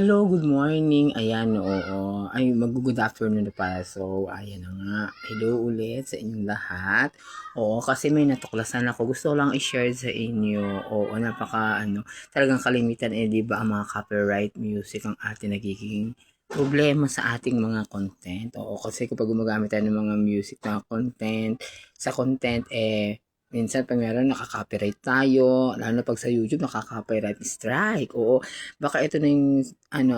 Hello, good morning. Ayan, oo. Ay, mag-good afternoon na pala. So, ayan na nga. Hello ulit sa inyong lahat. Oo, kasi may natuklasan ako. Gusto ko lang i-share sa inyo. Oo, talagang kalimitan di ba ang mga copyright music ang ating nagiging problema sa ating mga content. Oo, kasi kapag gumagamit tayo ng mga music na content, sa content, minsan pag meron nakaka-copyright tayo, lalo na pag sa YouTube nakaka-copyright strike. Oo, baka ito na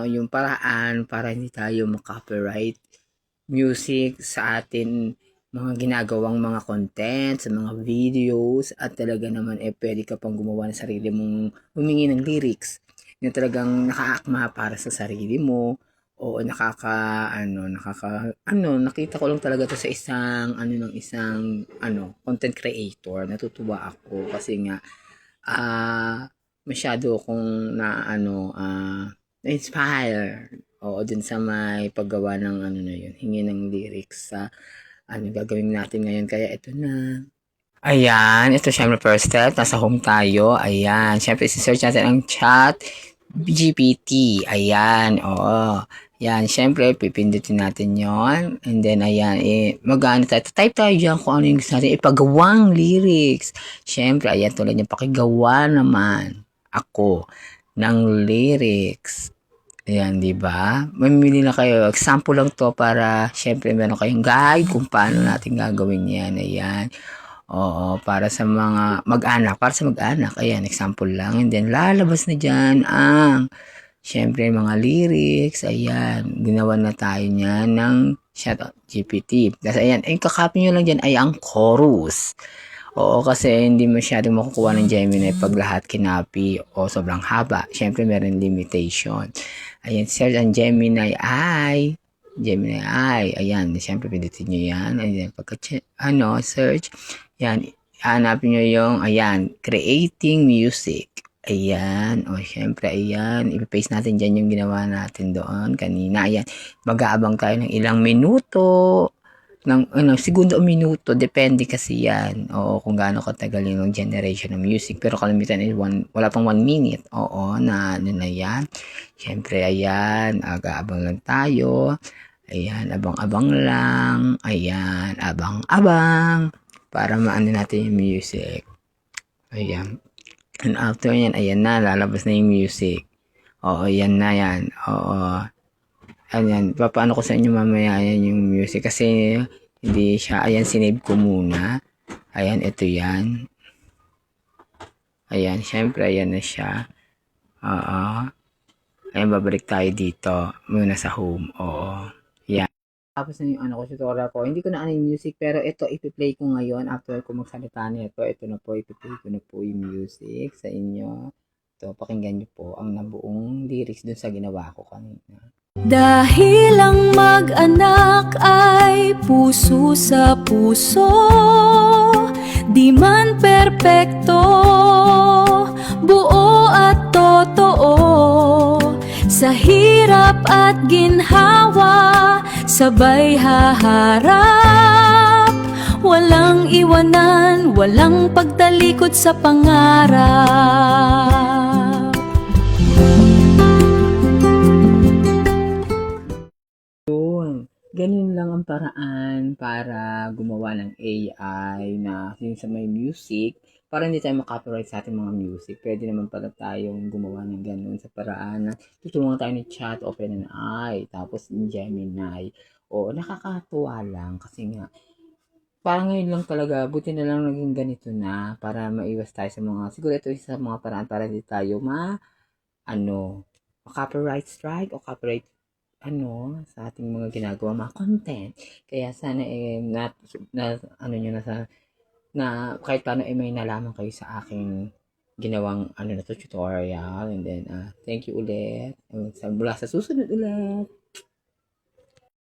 yung paraan para hindi tayo ma-copyright music sa atin mga ginagawang mga content, sa mga videos, at talaga naman pwede ka pang gumawa ng sarili mong humingi ng lyrics na talagang nakaakma para sa sarili mo. O nakita ko lang talaga to sa isang content creator. Natutuwa ako kasi nga masyado akong na-inspire. Oo, dun sa may paggawa ng na yun, hingi ng lyrics sa gagawin natin ngayon. Kaya ito na. Ayan, ito syempre first step, nasa home tayo. Ayan, syempre isi-search natin ang chat GPT. Ayan, oo. Yan, syempre, pipindutin natin yon. And then, ayan, mag-ano tayo. Type tayo dyan kung ano yung gusto natin. Ipagawang lyrics. Syempre, ayan, tulad yung pakigawa naman ako ng lyrics. Ayan, di ba? Mamili na kayo. Example lang to para, syempre, meron kayong guide kung paano natin gagawin yan. Ayan. Oo, para sa mga mag-anak. Para sa mag-anak. Ayan, example lang. And then, lalabas na dyan ang siyempre, mga lyrics, ayan, ginawa na tayo niyan ng ChatGPT. Tapos, ayan, kakopy nyo lang dyan ay ang chorus. Oo, kasi hindi masyadong makukuha ng Gemini pag lahat kinapi o sobrang haba. Siyempre, meron limitation. Ayan, search ang Gemini I. Ayan, siyempre, pindutin nyo yan. Ayan, search. Yan, hanapin nyo yung, ayan, creating music. Ayan, o syempre, ayan, ipapaste natin dyan yung ginawa natin doon kanina. Ayan, mag-aabang tayo ng ilang minuto, segundo o minuto, depende kasi yan. Oo, kung gaano katagal yung generation ng music. Pero kalimitan ay wala pang 1 minute. Oo, na yan. Syempre, ayan, aga-abang lang tayo. Ayan, abang-abang lang. Ayan, abang-abang. Para maano natin yung music. Ayan. And after yan, ayan na, lalabas na yung music. Oo, yan na yan. Oo. Ayan, papaano ko sa inyo mamaya yan yung music kasi hindi siya, ayan, sinave ko muna. Ayan, ito yan. Ayan, syempre, ayan na siya. Oo. Ayan, babalik tayo dito. Muna sa home. Oo. Yan. Tapos na yung tutorial ko. Hindi ko na yung music, pero ito, ipi-play ko ngayon after ko magsalita nito. Ito na po, ipi-play ko na po yung music sa inyo. Ito, pakinggan nyo po ang nabuong lyrics dun sa ginawa ko kanina. Dahil ang mag-anak ay puso sa puso, di man perpekto, buo at totoo. Sa hirap at ginhawa, sabay haharap. Walang iwanan, walang pagtalikod sa pangarap. Ganun lang ang paraan para gumawa ng AI na yung sa may music para hindi tayo makopyright sa ating mga music. Pwede naman pala tayong gumawa ng ganun sa paraan na tutulungan tayo ni Chat, OpenAI, tapos Gemini. O, nakakatuwa lang kasi nga parang ngayon lang talaga, buti na lang naging ganito na para maiwas tayo sa siguro ito isa sa mga paraan para hindi tayo copyright strike o copyright sa ating mga ginagawa, mga content. Kaya sana nyo na kahit paano may nalaman kayo sa aking ginawang tutorial. And then, thank you ulit. Mula sa susunod ulit.